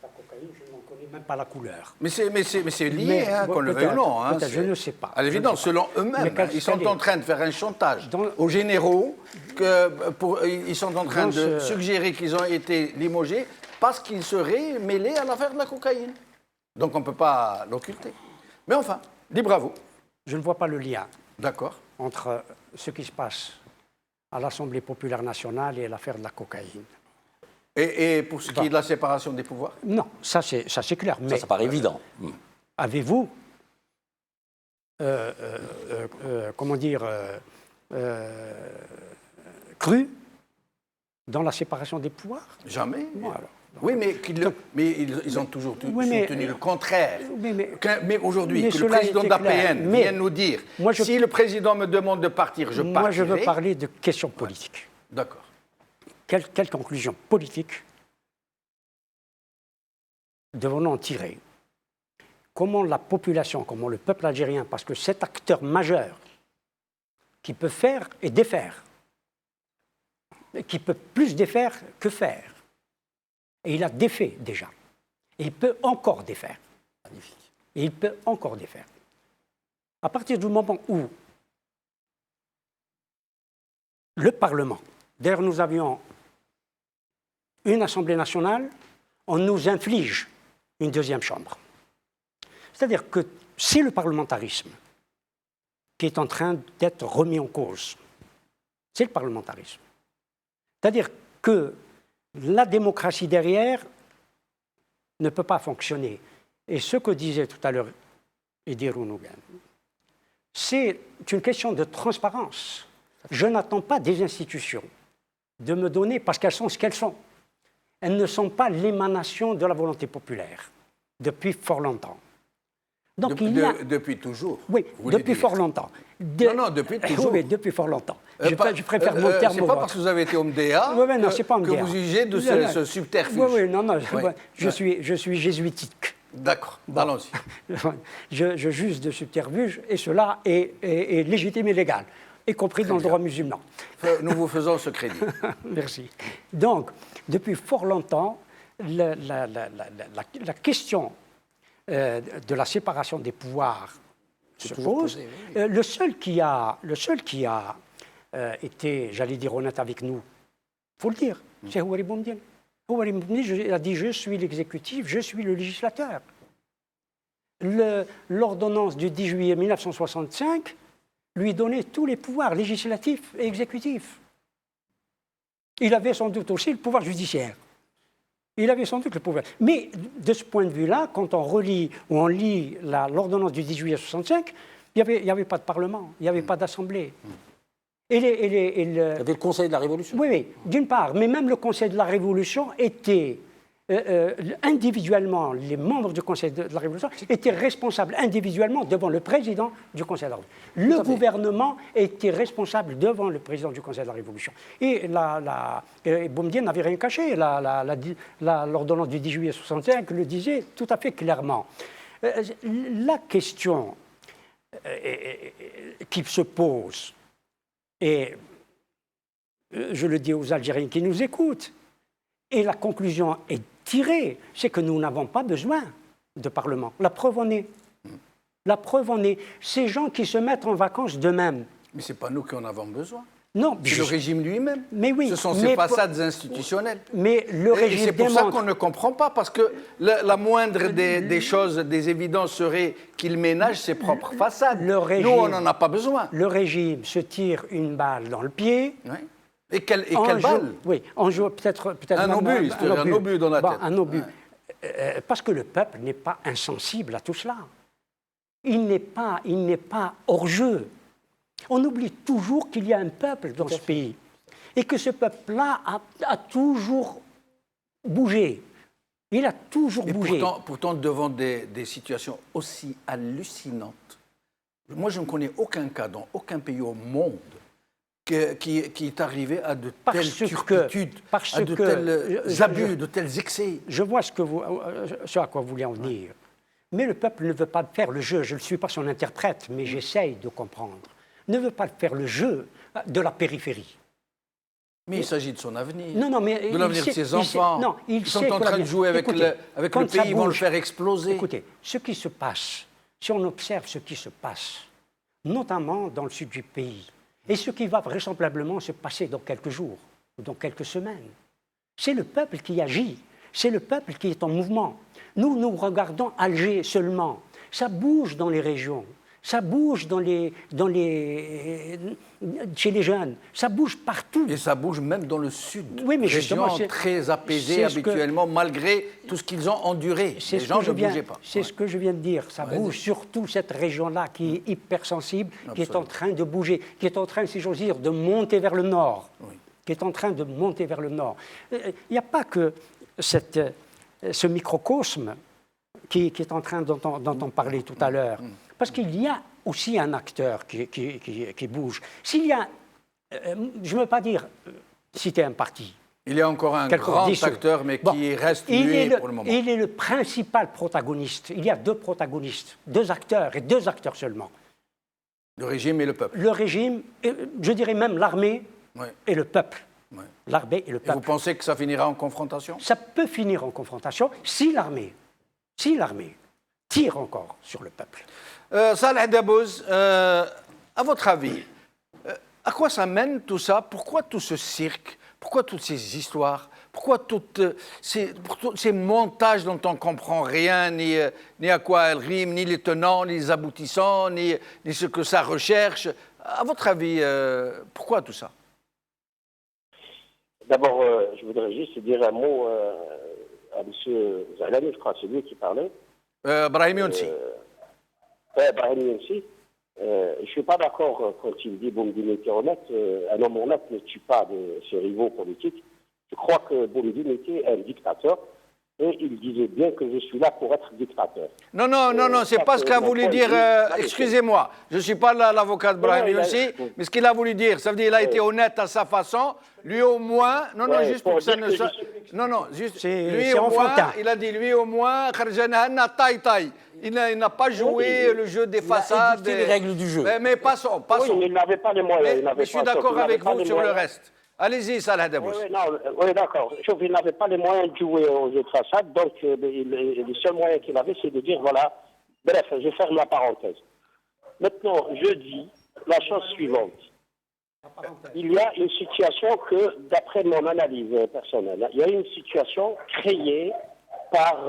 la cocaïne, je n'en connais même pas la couleur. Mais c'est lié, qu'on le veuille ou non. Je ne sais pas. À l'évidence, selon eux-mêmes, ils sont en train de faire un chantage aux généraux, ils sont en train de suggérer qu'ils ont été limogés parce qu'ils seraient mêlés à l'affaire de la cocaïne. Donc on ne peut pas l'occulter. Mais enfin, libre à vous. Je ne vois pas le lien entre ce qui se passe à l'Assemblée populaire nationale et l'affaire de la cocaïne. Et pour ce qui est de la séparation des pouvoirs? Non, ça c'est clair. Mais ça paraît évident. Avez-vous, cru dans la séparation des pouvoirs? Jamais. Voilà. Oui, mais ils ont toujours soutenu le contraire. Mais aujourd'hui, que le président de l'APN vienne nous dire si le président me demande de partir, je partirai. Moi, je veux parler de questions politiques. D'accord. Quelle conclusion politique devons-nous en tirer? comment la population, comment le peuple algérien, parce que cet acteur majeur qui peut faire et défaire, qui peut plus défaire que faire, et il a défait déjà, et il peut encore défaire. Magnifique. Et il peut encore défaire. À partir du moment où le Parlement, d'ailleurs nous avions une Assemblée nationale, on nous inflige une deuxième chambre. C'est-à-dire que c'est le parlementarisme qui est en train d'être remis en cause. C'est le parlementarisme. C'est-à-dire que la démocratie derrière ne peut pas fonctionner. Et ce que disait tout à l'heure Edi Rounougan, c'est une question de transparence. Je n'attends pas des institutions de me donner, parce qu'elles sont ce qu'elles sont. Elles ne sont pas l'émanation de la volonté populaire, depuis fort longtemps. Donc, depuis toujours. Oui, depuis fort longtemps. Non, depuis toujours. Oui, depuis fort longtemps. Je préfère mon terme. C'est pas parce que vous avez été homme DA que vous jugez de ce subterfuge. Oui, non, je suis jésuitique. D'accord, allons-y. Je juge de subterfuge, et cela est légitime et légal, y compris dans le droit musulman. Nous vous faisons ce crédit. Merci. Donc, depuis fort longtemps, la question de la séparation des pouvoirs se pose. Le seul qui a été, j'allais dire, honnête avec nous, il faut le dire, c'est Houari Boumediene. Houari Boumediene a dit « je suis l'exécutif, je suis le législateur ». L'ordonnance du 10 juillet 1965 lui donnait tous les pouvoirs législatifs et exécutifs. Il avait sans doute aussi le pouvoir judiciaire. Il avait sans doute le pouvoir. Mais de ce point de vue-là, quand on relit ou on lit l'ordonnance du 10 juillet 1965, il n'y avait pas de Parlement, il n'y avait pas d'Assemblée. Il y avait le Conseil de la Révolution. Oui, d'une part. Mais même le Conseil de la Révolution était individuellement, les membres du Conseil de la Révolution étaient responsables individuellement devant le président du Conseil de la Révolution. Le gouvernement était responsable devant le président du Conseil de la Révolution. Et Boumediene n'avait rien caché. L'ordonnance du 10 juillet 1965 le disait tout à fait clairement. La question qui se pose, et je le dis aux Algériens qui nous écoutent, et la conclusion est tirée, c'est que nous n'avons pas besoin de Parlement. La preuve en est. La preuve en est. Ces gens qui se mettent en vacances d'eux-mêmes. Mais ce n'est pas nous qui en avons besoin. Non, c'est le régime lui-même. Mais oui, ce sont ces façades institutionnelles. Mais le régime c'est pour ça qu'on ne comprend pas, parce que la moindre des choses, des évidences serait qu'il ménage ses propres façades. Nous, on n'en a pas besoin. Le régime se tire une balle dans le pied. Oui. Et quelle balle? Oui, on joue peut-être un obus, un obus dans la tête. Un obus. Parce que le peuple n'est pas insensible à tout cela. Il n'est pas hors jeu. On oublie toujours qu'il y a un peuple dans ce pays et que ce peuple-là a toujours bougé. Il a toujours bougé. Pourtant, devant des situations aussi hallucinantes, moi je ne connais aucun cas dans aucun pays au monde qui est arrivé à de telles turpitudes, à de tels abus, de tels excès. Je vois ce à quoi vous voulez en venir. Mais le peuple ne veut pas faire le jeu. Je ne suis pas son interprète, mais j'essaye de comprendre. Ne veut pas faire le jeu de la périphérie. Mais il s'agit de son avenir, mais de l'avenir de ses enfants. Ils sont en train de jouer avec le pays, ils vont le faire exploser. Écoutez, ce qui se passe, si on observe ce qui se passe, notamment dans le sud du pays, et ce qui va vraisemblablement se passer dans quelques jours ou dans quelques semaines, c'est le peuple qui agit, c'est le peuple qui est en mouvement. Nous regardons Alger seulement. Ça bouge dans les régions. Ça bouge chez les jeunes, ça bouge partout. Et ça bouge même dans le sud. Oui, mais région très apaisée habituellement, malgré tout ce qu'ils ont enduré. Les gens ne bougeaient pas. C'est ce que je viens de dire. Ça bouge surtout cette région-là qui est hypersensible, qui est en train de bouger, qui est en train, si j'ose dire, de monter vers le nord. Oui. Qui est en train de monter vers le nord. Il n'y a pas que ce microcosme qui est en train dont on parlait tout à l'heure. Parce qu'il y a aussi un acteur qui bouge. S'il y a, je ne veux pas dire citer un parti. Il y a encore un quelque grand dissous. acteur, mais Bon, qui reste il muet est le- pour le moment. Il est le principal protagoniste. Il y a deux protagonistes, deux acteurs et deux acteurs seulement. Le régime et le peuple. Le régime, et je dirais même l'armée Ouais. et le peuple. Ouais. L'armée et le Et vous peuple. pensez que ça finira en confrontation? Ça peut finir en confrontation si l'armée tire encore sur le peuple. Salah Dabouz, à votre avis, à quoi ça mène tout ça? Pourquoi tout ce cirque? Pourquoi toutes ces histoires? Pourquoi tous ces montages dont on ne comprend rien, ni à quoi elles riment, ni les tenants, ni les aboutissants, ni ce que ça recherche? À votre avis, pourquoi tout ça? D'abord, je voudrais juste dire un mot à M. Zahlani, je crois, c'est lui qui parlait. Brahim Younsi. Brahim Younsi. Je ne suis pas d'accord quand il dit Boumediene était honnête. Un homme honnête ne tue pas de ses rivaux politiques. Je crois que Boumediene était un dictateur et il disait bien que je suis là pour être dictateur. Non, c'est pas ce qu'a voulu dire. Excusez-moi, je ne suis pas l'avocat de Brahim Younsi, mais ce qu'il a voulu dire, ça veut dire qu'il a été honnête à sa façon. Lui au moins, juste pour que ça ne soit. Juste. Lui au moins, il a dit lui au moins, il n'a pas joué le jeu des façades. Il a édicté les règles du jeu. Mais passons. Oui, mais il n'avait pas les moyens. Mais je suis d'accord avec vous sur le reste. Allez-y, Salah Dabouz. Oui, d'accord. Sauf qu'il n'avait pas les moyens de jouer aux jeux de façade, donc le seul moyen qu'il avait, c'est de dire, voilà, bref, je ferme la parenthèse. Maintenant, je dis la chose suivante. Il y a une situation que, d'après mon analyse personnelle, il y a une situation créée par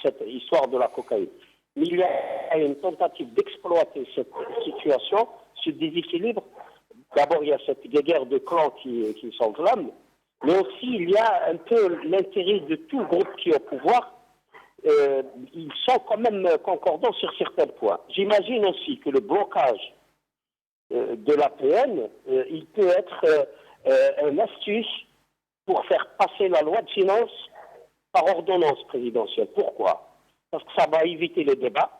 cette histoire de la cocaïne. Mais il y a une tentative d'exploiter cette situation, ce déséquilibre. D'abord, il y a cette guerre de clans qui s'enflamme, mais aussi il y a un peu l'intérêt de tout groupe qui est au pouvoir. Ils sont quand même concordants sur certains points. J'imagine aussi que le blocage de l'APN, il peut être une astuce pour faire passer la loi de finances par ordonnance présidentielle. Pourquoi? Parce que ça va éviter les débats,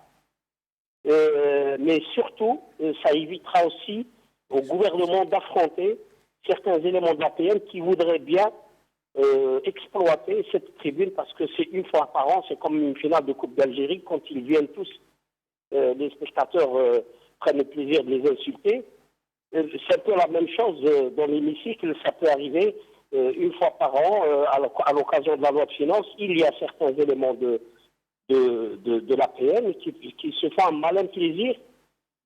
mais surtout, ça évitera aussi au gouvernement d'affronter certains éléments de l'APN qui voudraient bien exploiter cette tribune, parce que c'est une fois par an, c'est comme une finale de Coupe d'Algérie, quand ils viennent tous, les spectateurs prennent le plaisir de les insulter. C'est un peu la même chose dans l'hémicycle, ça peut arriver une fois par an, à l'occasion de la loi de finances, il y a certains éléments de l'APN qui se font un malin plaisir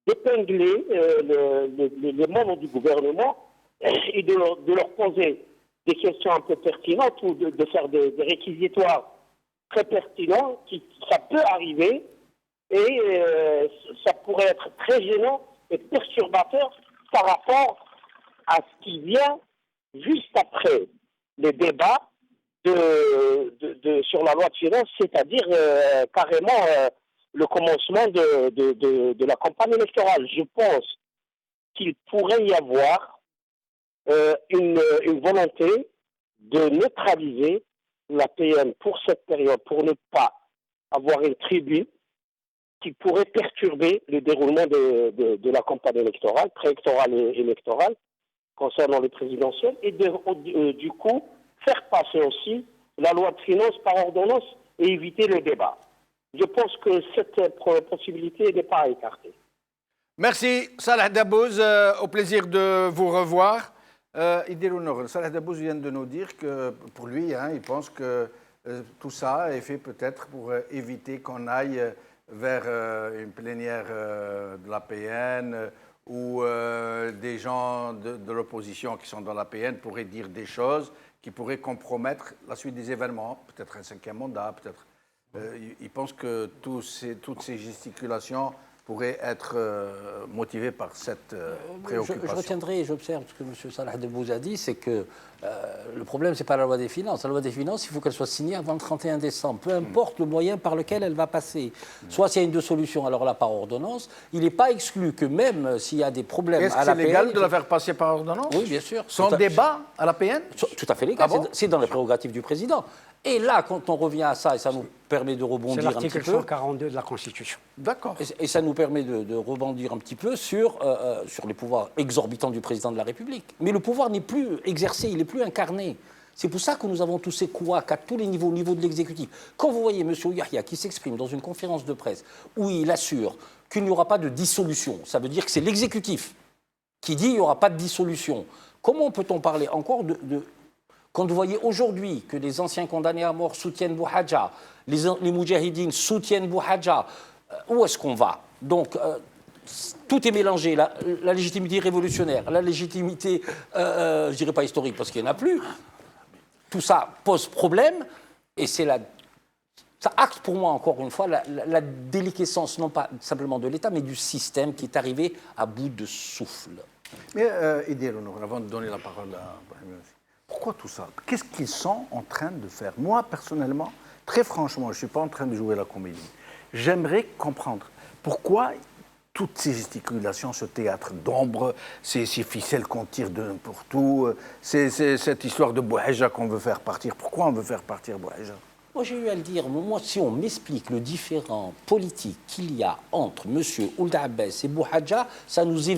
d'épingler les membres du gouvernement et de leur poser des questions un peu pertinentes ou de faire des réquisitoires très pertinents, ça peut arriver et ça pourrait être très gênant et perturbateur par rapport à ce qui vient juste après les débats sur la loi de finances, c'est-à-dire carrément le commencement de la campagne électorale. Je pense qu'il pourrait y avoir une volonté de neutraliser l'APN pour cette période, pour ne pas avoir une tribune qui pourrait perturber le déroulement de la campagne électorale, préélectorale et électorale, concernant les présidentielles, et du coup faire passer aussi la loi de finances par ordonnance et éviter le débat. Je pense que cette possibilité n'est pas à écarter. Merci, Salah Dabouz. Au plaisir de vous revoir. Salah Dabouz vient de nous dire que pour lui, il pense que tout ça est fait peut-être pour éviter qu'on aille vers une plénière de l'APN où des gens de l'opposition qui sont dans l'APN pourraient dire des choses qui pourraient compromettre la suite des événements, peut-être un 5e mandat, peut-être. Il pense que toutes ces gesticulations pourraient être motivées par cette préoccupation. Je retiendrai et j'observe ce que M. Salah Dabouz a dit, c'est que le problème, ce n'est pas la loi des finances. La loi des finances, il faut qu'elle soit signée avant le 31 décembre, peu importe le moyen par lequel elle va passer. Soit s'il y a une de solutions, alors là, par ordonnance. Il n'est pas exclu que même s'il y a des problèmes Est-ce à que la c'est légal de la faire passer par ordonnance? Oui, bien sûr. Sans débat à l'APN? Tout à fait légal. Ah bon? C'est dans les prérogatives du président. Et là, quand on revient à ça, et ça nous permet de rebondir un petit peu... C'est l'article 142 de la Constitution. D'accord. Et ça nous permet de rebondir un petit peu sur les pouvoirs exorbitants du président de la République. Mais le pouvoir n'est plus exercé, il n'est plus plus incarné. C'est pour ça que nous avons tous ces couacs à tous les niveaux, au niveau de l'exécutif. Quand vous voyez M. Yahya qui s'exprime dans une conférence de presse où il assure qu'il n'y aura pas de dissolution, ça veut dire que c'est l'exécutif qui dit qu'il n'y aura pas de dissolution. Comment peut-on parler encore quand vous voyez aujourd'hui que les anciens condamnés à mort soutiennent Bouhadja, les moudjahidines soutiennent Bouhadja, où est-ce qu'on va? Donc, tout est mélangé, la légitimité révolutionnaire, la légitimité, je ne dirais pas historique parce qu'il n'y en a plus. Tout ça pose problème et ça acte pour moi, encore une fois, la déliquescence, non pas simplement de l'État, mais du système qui est arrivé à bout de souffle. Mais, Idir, avant de donner la parole à Brahim, pourquoi tout ça? Qu'est-ce qu'ils sont en train de faire? Moi, personnellement, très franchement, je ne suis pas en train de jouer la comédie. J'aimerais comprendre pourquoi toutes ces gesticulations, ce théâtre d'ombre, ces ficelles qu'on tire de n'importe où, cette histoire de Bouhadja qu'on veut faire partir. Pourquoi on veut faire partir Bouhadja? Moi, j'ai eu à le dire. Moi, si on m'explique le différent politique qu'il y a entre M. Ould Abbas et Bouhadja, ça nous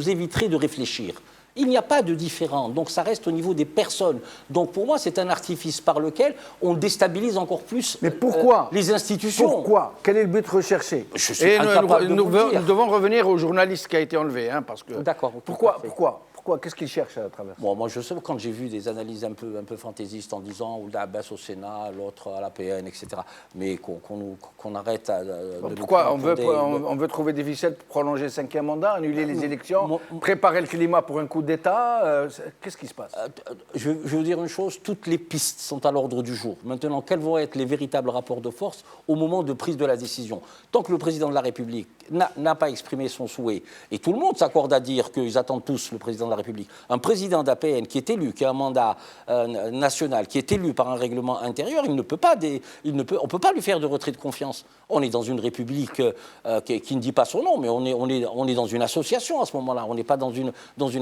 éviterait de réfléchir. Il n'y a pas de différent, donc ça reste au niveau des personnes. Donc pour moi, c'est un artifice par lequel on déstabilise encore plus les institutions. Pourquoi? Quel est le but recherché? Je suis incapable de vous le dire. Nous devons revenir au journaliste qui a été enlevé. Parce que, d'accord. Pourquoi? Qu'est-ce qu'il cherche à travers ça? Bon, moi, je sais, quand j'ai vu des analyses un peu fantaisistes en disant Ould Abbas au Sénat, l'autre à l'APN, etc., mais qu'on arrête pourquoi on veut trouver des ficelles pour prolonger le 5e mandat, annuler les élections, préparer le climat pour un coup d'État? Qu'est-ce qui se passe? Je vais vous dire une chose, toutes les pistes sont à l'ordre du jour. Maintenant, quels vont être les véritables rapports de force au moment de prise de la décision? Tant que le président de la République n'a pas exprimé son souhait, et tout le monde s'accorde à dire qu'ils attendent tous le président de la République, un président d'APN qui est élu, qui a un mandat national, qui est élu par un règlement intérieur, on ne peut pas lui faire de retrait de confiance. On est dans une République qui ne dit pas son nom, mais on est dans une association à ce moment-là. On n'est pas dans une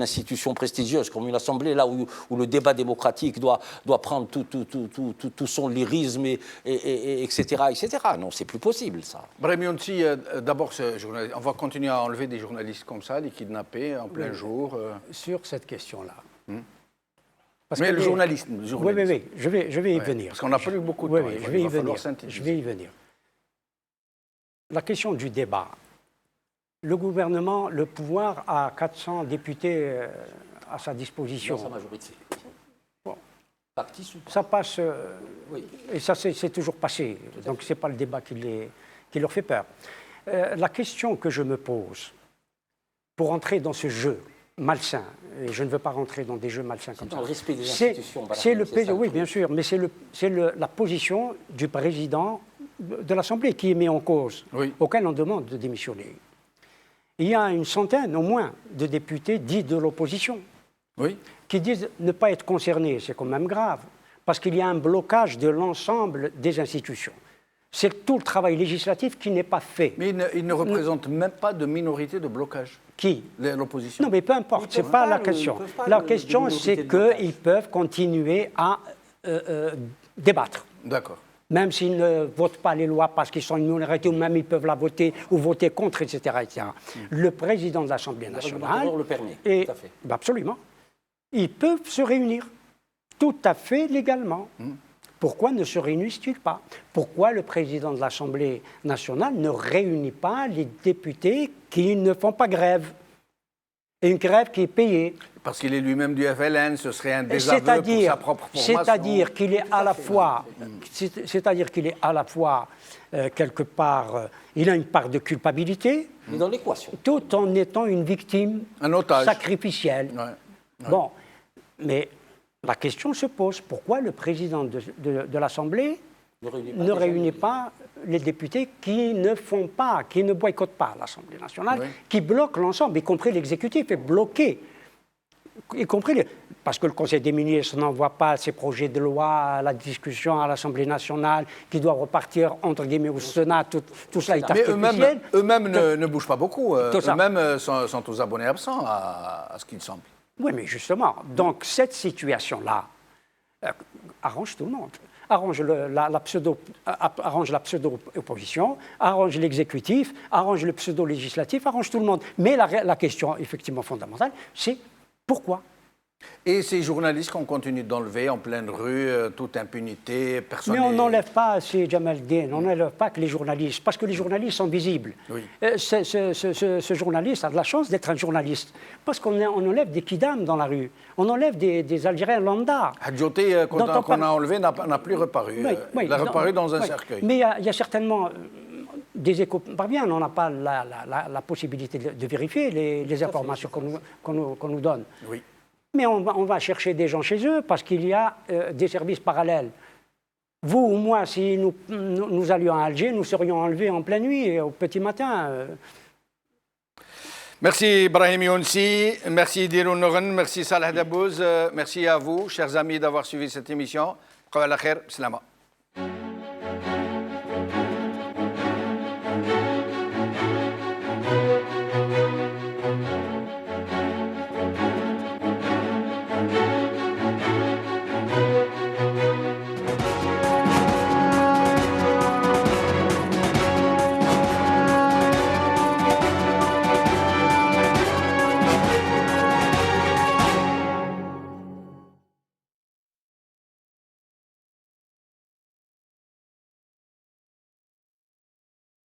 institution prestigieuse comme une assemblée, là où le débat démocratique doit prendre tout son lyrisme, etc., etc. Non, c'est plus possible, ça. Brahim Younsi, d'abord, on va continuer à enlever des journalistes comme ça, les kidnapper en plein jour. Sur cette question-là. Mais le journalisme. Oui, je vais y venir. Parce qu'on n'a pas eu beaucoup de temps. Je vais y venir. La question du débat. Le gouvernement, le pouvoir a 400 députés à sa disposition. Dans sa majorité. Bon. Ça passe, et ça c'est toujours passé. Donc ce n'est pas le débat qui leur fait peur. La question que je me pose, pour entrer dans ce jeu malsain, et je ne veux pas rentrer dans des jeux malsains comme ça. Le respect des institutions. Oui, bien sûr, mais c'est la position du président de l'Assemblée qui est mise en cause, auquel on demande de démissionner. Il y a une centaine au moins de députés dits de l'opposition qui disent ne pas être concernés. C'est quand même grave, parce qu'il y a un blocage de l'ensemble des institutions. C'est tout le travail législatif qui n'est pas fait. Mais il ne représente même pas de minorité de blocage. Qui? L'opposition. Non, mais peu importe, ce n'est pas la question. La question, c'est qu'ils peuvent continuer à débattre. D'accord. Même s'ils ne votent pas les lois parce qu'ils sont une minorité, ou même ils peuvent la voter ou voter contre, etc. etc. Le président de l'Assemblée nationale... Le permet, tout à fait. Absolument. Ils peuvent se réunir tout à fait légalement. Pourquoi ne se réunissent-ils pas? Pourquoi le président de l'Assemblée nationale ne réunit pas les députés qui ne font pas grève? Et une grève qui est payée. Parce qu'il est lui-même du FLN, ce serait un désaveu pour sa propre formation. C'est-à-dire qu'il est à la fois, quelque part, il a une part de culpabilité, mais dans l'équation, tout en étant une victime sacrificielle. Bon, mais la question se pose, pourquoi le président de l'Assemblée ne réunit pas les députés qui ne boycottent pas l'Assemblée nationale, qui bloquent l'ensemble, y compris l'exécutif est bloqué, parce que le Conseil des ministres n'envoie pas ses projets de loi à la discussion à l'Assemblée nationale, qui doit repartir entre guillemets au Sénat, tout ça est artificiel. Mais eux-mêmes ne bougent pas beaucoup, eux-mêmes sont aux abonnés absents à ce qu'il semble. Oui, mais justement, donc cette situation-là arrange tout le monde. Arrange la pseudo-opposition, arrange l'exécutif, arrange le pseudo-législatif, arrange tout le monde. Mais la question, effectivement, fondamentale, c'est pourquoi? Et ces journalistes qu'on continue d'enlever en pleine rue, toute impunité, personne. Mais on n'enlève pas, c'est Jamaldine, on n'enlève pas que les journalistes, parce que les journalistes sont visibles. Oui. Ce journaliste a de la chance d'être un journaliste, parce qu'on enlève des kidams dans la rue, on enlève des Algériens lambda. Hadjouti, qu'on a enlevé, n'a plus reparu. Oui, il a reparu dans un cercueil. Mais il y a certainement des échos. Par bien, on n'a pas la possibilité de vérifier les informations qu'on nous donne. Oui. Mais on va chercher des gens chez eux parce qu'il y a des services parallèles. Vous ou moi, si nous allions à Alger, nous serions enlevés en pleine nuit et au petit matin. Merci Brahim Younsi, merci Dirou Nouren, merci Salah Dabouz, merci à vous, chers amis, d'avoir suivi cette émission. Salama.